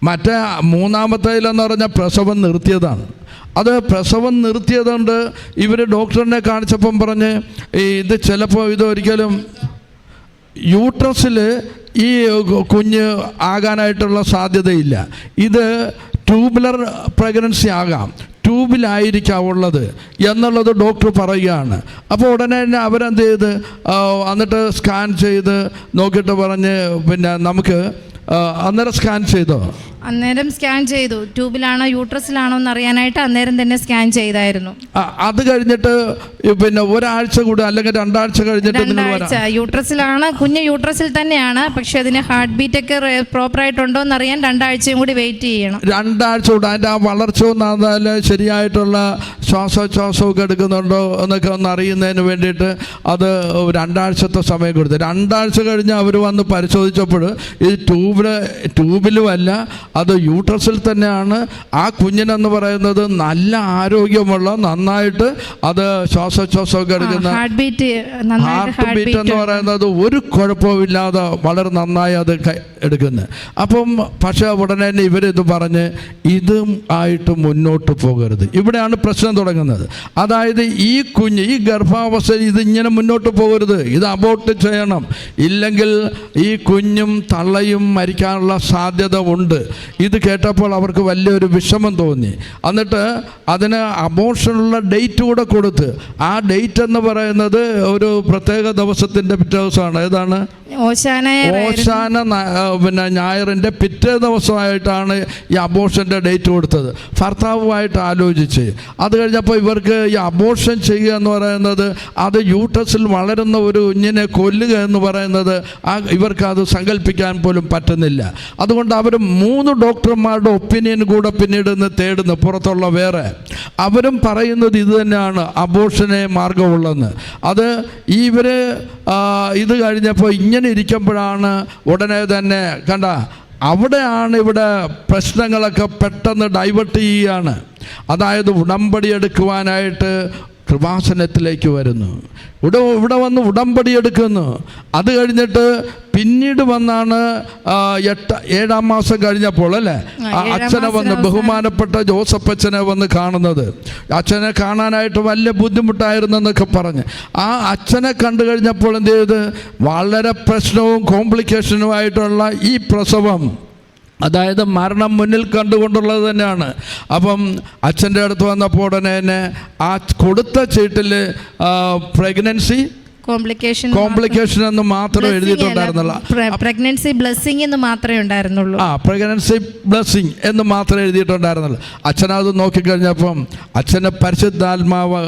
മറ്റേ മൂന്നാമത്തേലെന്ന് പറഞ്ഞാൽ പ്രസവം നിർത്തിയതാണ്. അത് പ്രസവം നിർത്തിയതുകൊണ്ട് ഇവർ ഡോക്ടറിനെ കാണിച്ചപ്പം പറഞ്ഞ് ഇത് ചിലപ്പോൾ ഇതൊരിക്കലും യൂട്രസിൽ ഈ കുഞ്ഞ് ആകാനായിട്ടുള്ള സാധ്യതയില്ല, ഇത് ട്യൂബുലർ പ്രഗ്നൻസി ആകാം, ട്യൂബിലായിരിക്കാവുള്ളത് എന്നുള്ളത് ഡോക്ടർ പറയുകയാണ്. അപ്പോൾ ഉടനെ തന്നെ അവരെന്ത് ചെയ്ത് എന്നിട്ട് സ്കാൻ ചെയ്ത് നോക്കിയിട്ട് പറഞ്ഞ് പിന്നെ നമുക്ക് അന്നേരം സ്കാൻ ചെയ്തോ? അന്നേരം സ്കാൻ ചെയ്തു. ട്യൂബിലാണോ യൂട്രസിലാണോ എന്ന് അറിയാനായിട്ട് അന്നേരം തന്നെ സ്കാൻ ചെയ്തായിരുന്നു. അത് കഴിഞ്ഞിട്ട് പിന്നെ ഒരാഴ്ച കൂടെ അല്ലെങ്കിൽ 2 ആഴ്ച കഴിഞ്ഞിട്ട് യൂട്രസിലാണ്, കുഞ്ഞ് യൂട്രസിൽ തന്നെയാണ്. പക്ഷെ അതിന് ഹാർട്ട് ബീറ്റ് ഒക്കെ പ്രോപ്പർ ആയിട്ടുണ്ടോ എന്ന് അറിയാൻ 2 ആഴ്ചയും കൂടി വെയിറ്റ് ചെയ്യണം. 2 ആഴ്ച കൂടെ അതിൻ്റെ ആ വളർച്ച ഒന്നാൽ ശരിയായിട്ടുള്ള ശ്വാസോച്ഛ്വാസമൊക്കെ എടുക്കുന്നുണ്ടോ എന്നൊക്കെ ഒന്ന് അറിയുന്നതിന് വേണ്ടിയിട്ട് അത് 2 ആഴ്ചത്തെ സമയം കൊടുത്തു. 2 ആഴ്ച കഴിഞ്ഞ് അവർ വന്ന് പരിശോധിച്ചപ്പോൾ ഇത് ട്യൂബിലുമല്ല, അത് യൂട്രസിൽ തന്നെയാണ്. ആ കുഞ്ഞിനെന്ന് പറയുന്നത് നല്ല ആരോഗ്യമുള്ള, നന്നായിട്ട് അത് ശ്വാസോച്ഛ്വാസമൊക്കെ എടുക്കുന്ന ഹാർട്ട് ബീറ്റ് എന്ന് പറയുന്നത് ഒരു കുഴപ്പമില്ലാതെ വളരെ നന്നായി അത് എടുക്കുന്നത്. അപ്പം പക്ഷേ ഉടനെ തന്നെ ഇവരിത് പറഞ്ഞ് ഇതും ആയിട്ട് മുന്നോട്ട് പോകരുത്. ഇവിടെയാണ് പ്രശ്നം തുടങ്ങുന്നത്. അതായത് ഈ കുഞ്ഞ് ഈ ഗർഭാവസ്ഥയിൽ ഇതിങ്ങനെ മുന്നോട്ട് പോകരുത്, ഇത് അബോർട്ട് ചെയ്യണം, ഇല്ലെങ്കിൽ ഈ കുഞ്ഞും തള്ളയും മരിക്കാനുള്ള സാധ്യത ഉണ്ട്. ഇത് കേട്ടപ്പോൾ അവർക്ക് വലിയൊരു വിഷമം തോന്നി. എന്നിട്ട് അതിന് അബോർഷനുള്ള ഡേറ്റ് കൂടെ കൊടുത്ത്, ആ ഡേറ്റ് എന്ന് പറയുന്നത് ഒരു പ്രത്യേക ദിവസത്തിൻ്റെ പിറ്റേ ദിവസമാണ്. ഏതാണ്? ഓശാന പിന്നെ ഞായറിൻ്റെ പിറ്റേ ദിവസമായിട്ടാണ് ഈ അബോർഷൻ്റെ ഡേറ്റ് കൊടുത്തത്. ഭർത്താവുമായിട്ട് ആലോചിച്ച് അത് കഴിഞ്ഞപ്പോൾ ഇവർക്ക് ഈ അബോർഷൻ ചെയ്യുക എന്ന് പറയുന്നത് അത് യൂട്രസിൽ വളരുന്ന ഒരു കുഞ്ഞിനെ കൊല്ലുക എന്ന് പറയുന്നത് ഇവർക്കത് സങ്കല്പിക്കാൻ പോലും പറ്റുന്നില്ല. അതുകൊണ്ട് അവർ 3 ഡോക്ടർമാരുടെ ഒപ്പീനിയൻ കൂടെ പിന്നീട് തേടുന്നു, പുറത്തുള്ള വേറെ. അവരും പറയുന്നത് ഇത് തന്നെയാണ്, അബോർഷനെ മാർഗമുള്ളതെന്ന്. അത് ഇവർ ഇത് കഴിഞ്ഞപ്പോൾ ഇങ്ങനെ ഇരിക്കുമ്പോഴാണ് ഉടനെ തന്നെ കണ്ട അവിടെയാണ് ഇവിടെ പ്രശ്നങ്ങളൊക്കെ പെട്ടെന്ന് ഡൈവേർട്ട് ചെയ്യുകയാണ്. അതായത് ഉടമ്പടി എടുക്കുവാനായിട്ട് കൃപാസനത്തിലേക്ക് വരുന്നു. ഇവിടെ വന്ന് ഉടമ്പടി എടുക്കുന്നു. അത് കഴിഞ്ഞിട്ട് പിന്നീട് വന്നാണ് 7-ാം മാസം കഴിഞ്ഞപ്പോൾ അല്ലേ അച്ഛനെ വന്ന്, ബഹുമാനപ്പെട്ട ജോസഫ് അച്ഛനെ വന്ന് കാണുന്നത്. അച്ഛനെ കാണാനായിട്ട് വലിയ ബുദ്ധിമുട്ടായിരുന്നെന്നൊക്കെ പറഞ്ഞ് ആ അച്ഛനെ കണ്ടു കഴിഞ്ഞപ്പോൾ എന്ത് ചെയ്ത് വളരെ പ്രശ്നവും കോംപ്ലിക്കേഷനുമായിട്ടുള്ള ഈ പ്രസവം അതായത് മരണം മുന്നിൽ കണ്ടുകൊണ്ടുള്ളത് തന്നെയാണ്. അപ്പം അച്ഛൻ്റെ അടുത്ത് വന്നപ്പോൾ ഉടനെ തന്നെ ആ കൊടുത്ത ചീട്ടിൽ പ്രഗ്നൻസി കോംപ്ലിക്കേഷൻ എന്ന് മാത്രമേ എഴുതിയിട്ടുണ്ടായിരുന്നുള്ളൂ. പ്രഗ്നൻസി ബ്ലെസ്സിങ് എന്ന് മാത്രമേ ഉണ്ടായിരുന്നുള്ളൂ. പ്രഗ്നൻസി ബ്ലെസ്സിങ് എന്ന് മാത്രമേ എഴുതിയിട്ടുണ്ടായിരുന്നുള്ളൂ. അച്ഛനത് നോക്കിക്കഴിഞ്ഞപ്പം അച്ഛന് പരിശുദ്ധാത്മാവ്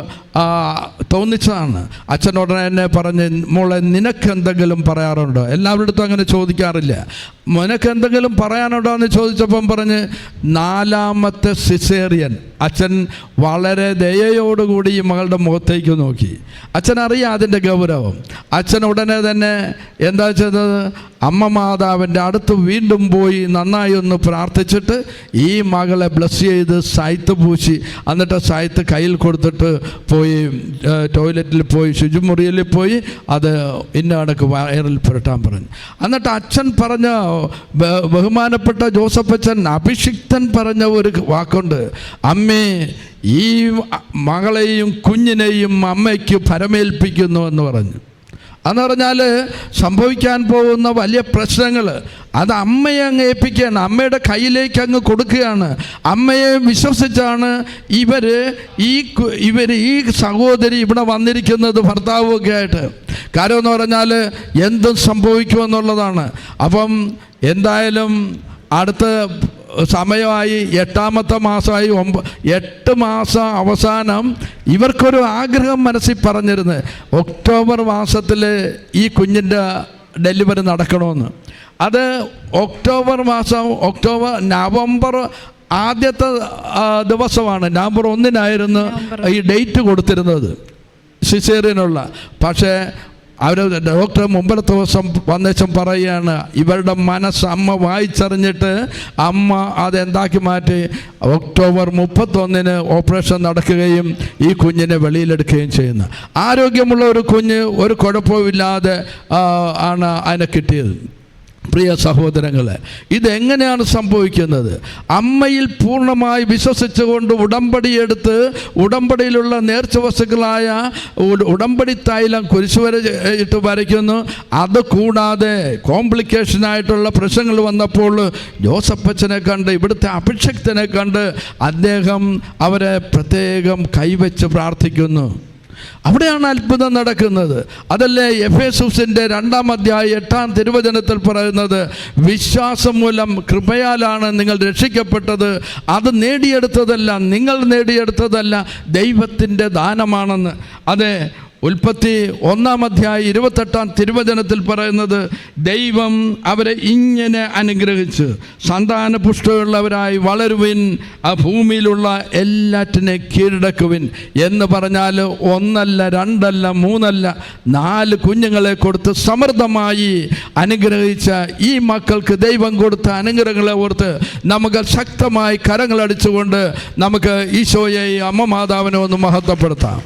തോന്നിച്ചതാണ്. അച്ഛൻ ഉടനെ എന്നെ പറഞ്ഞ്, മോളെ നിനക്കെന്തെങ്കിലും പറയാറുണ്ടോ? എല്ലാവരുടെ അടുത്തും അങ്ങനെ ചോദിക്കാറില്ല. നിനക്കെന്തെങ്കിലും പറയാനുണ്ടോ എന്ന് ചോദിച്ചപ്പം പറഞ്ഞ് 4ാമത്തെ സിസേറിയൻ. അച്ഛൻ വളരെ ദയയോടുകൂടി ഈ മകളുടെ മുഖത്തേക്ക് നോക്കി. അച്ഛനറിയാം അതിൻ്റെ ഗൗരവം. അച്ഛൻ ഉടനെ തന്നെ എന്താ ചെയ്തത്, അമ്മ മാതാവിൻ്റെ അടുത്ത് വീണ്ടും പോയി നന്നായി ഒന്ന് പ്രാർത്ഥിച്ചിട്ട് ഈ മകളെ ബ്ലസ് ചെയ്ത് സൈത്ത് പൂശി, എന്നിട്ട് സൈത്ത് കയ്യിൽ കൊടുത്തിട്ട് പോയി ടോയ്ലറ്റിൽ പോയി ശുചിമുറിയിൽ പോയി അത് ഇന്ന കണക്ക് വയറിൽ പുരട്ടാൻ പറഞ്ഞു. എന്നിട്ട് അച്ഛൻ പറഞ്ഞ, ബഹുമാനപ്പെട്ട ജോസഫ് അച്ഛൻ അഭിഷിക്തൻ പറഞ്ഞ ഒരു വാക്കുണ്ട്, അമ്മേ ഈ മകളെയും കുഞ്ഞിനെയും അമ്മയ്ക്ക് പരമേൽപ്പിക്കുന്നു എന്ന് പറഞ്ഞു. എന്ന് പറഞ്ഞാൽ സംഭവിക്കാൻ പോകുന്ന വലിയ പ്രശ്നങ്ങൾ അത് അമ്മയെ അങ്ങ് ഏൽപ്പിക്കുകയാണ്, അമ്മയുടെ കയ്യിലേക്ക് അങ്ങ് കൊടുക്കുകയാണ്. അമ്മയെ വിശ്വസിച്ചാണ് ഇവർ ഈ സഹോദരി ഇവിടെ വന്നിരിക്കുന്നത്, ഭർത്താവും ഒക്കെ ആയിട്ട്. കാര്യം എന്ന് പറഞ്ഞാൽ എന്തും സംഭവിക്കുമെന്നുള്ളതാണ്. അപ്പം എന്തായാലും അടുത്ത സമയമായി, 8ാമത്തെ മാസമായി, 8 മാസം അവസാനം ഇവർക്കൊരു ആഗ്രഹം മനസ്സിൽ പറഞ്ഞിരുന്നു, ഒക്ടോബർ മാസത്തിൽ ഈ കുഞ്ഞിൻ്റെ ഡെലിവറി നടക്കണമെന്ന്. അത് നവംബർ ആദ്യത്തെ ദിവസമാണ്, നവംബർ 1-നായിരുന്നു ഈ ഡേറ്റ് കൊടുത്തിരുന്നത് സിസേറിയനുള്ള. പക്ഷേ അവർ ഡോക്ടർ മുമ്പത്തെ ദിവസം വന്നേശം പറയുകയാണ്, ഇവരുടെ മനസ്സ് അമ്മ വായിച്ചറിഞ്ഞിട്ട് അമ്മ അതെന്താക്കി മാറ്റി ഒക്ടോബർ 31-ന് ഓപ്പറേഷൻ നടക്കുകയും ഈ കുഞ്ഞിനെ വെളിയിലെടുക്കുകയും ചെയ്യുന്നു. ആരോഗ്യമുള്ള ഒരു കുഞ്ഞ്, ഒരു കുഴപ്പമില്ലാതെ ആണ് അതിനെ കിട്ടിയത്. പ്രിയ സഹോദരങ്ങളെ, ഇതെങ്ങനെയാണ് സംഭവിക്കുന്നത്? അമ്മയിൽ പൂർണ്ണമായി വിശ്വസിച്ചുകൊണ്ട് ഉടമ്പടിയെടുത്ത് ഉടമ്പടിയിലുള്ള നേർച്ച വസ്തുക്കളായ ഉടമ്പടി തൈലം കുരിശുവര ഇട്ട് വരയ്ക്കുന്നു. അതുകൂടാതെ കോംപ്ലിക്കേഷനായിട്ടുള്ള പ്രശ്നങ്ങൾ വന്നപ്പോൾ ജോസഫച്ചനെ കണ്ട്, ഇവിടുത്തെ അഭിഷക്തനെ കണ്ട് അദ്ദേഹം അവരെ പ്രത്യേകം കൈവച്ച് പ്രാർത്ഥിക്കുന്നു. അവിടെയാണ് അത്ഭുതം നടക്കുന്നത്. അതല്ലേ എഫേസുസിൻ്റെ 2-ാം അധ്യായം 8-ാം തിരുവചനത്തിൽ പറയുന്നത്, വിശ്വാസം മൂലം കൃപയാലാണ് നിങ്ങൾ രക്ഷിക്കപ്പെട്ടത്, അത് നേടിയെടുത്തതല്ല, നിങ്ങൾ നേടിയെടുത്തതല്ല, ദൈവത്തിൻ്റെ ദാനമാണെന്ന്. അതെ, ഉൽപ്പത്തി 1-ാം അധ്യായം 28-ാം തിരുവചനത്തിൽ പറയുന്നത്, ദൈവം അവരെ ഇങ്ങനെ അനുഗ്രഹിച്ച് സന്താനപുഷ്ടിയുള്ളവരായി വളരുവിൻ, ആ ഭൂമിയിലുള്ള എല്ലാറ്റിനെ കീഴടക്കുവിൻ എന്ന് പറഞ്ഞാൽ 1 അല്ല 2 അല്ല 3 അല്ല 4 കുഞ്ഞുങ്ങളെ കൊടുത്ത് സമൃദ്ധമായി അനുഗ്രഹിച്ച ഈ മക്കൾക്ക് ദൈവം കൊടുത്ത അനുഗ്രഹങ്ങളെ ഓർത്ത് നമുക്ക് ശക്തമായി കരങ്ങളടിച്ചുകൊണ്ട് നമുക്ക് ഈശോയെ, അമ്മ മാതാവിനെ ഒന്ന് മഹത്വപ്പെടുത്താം.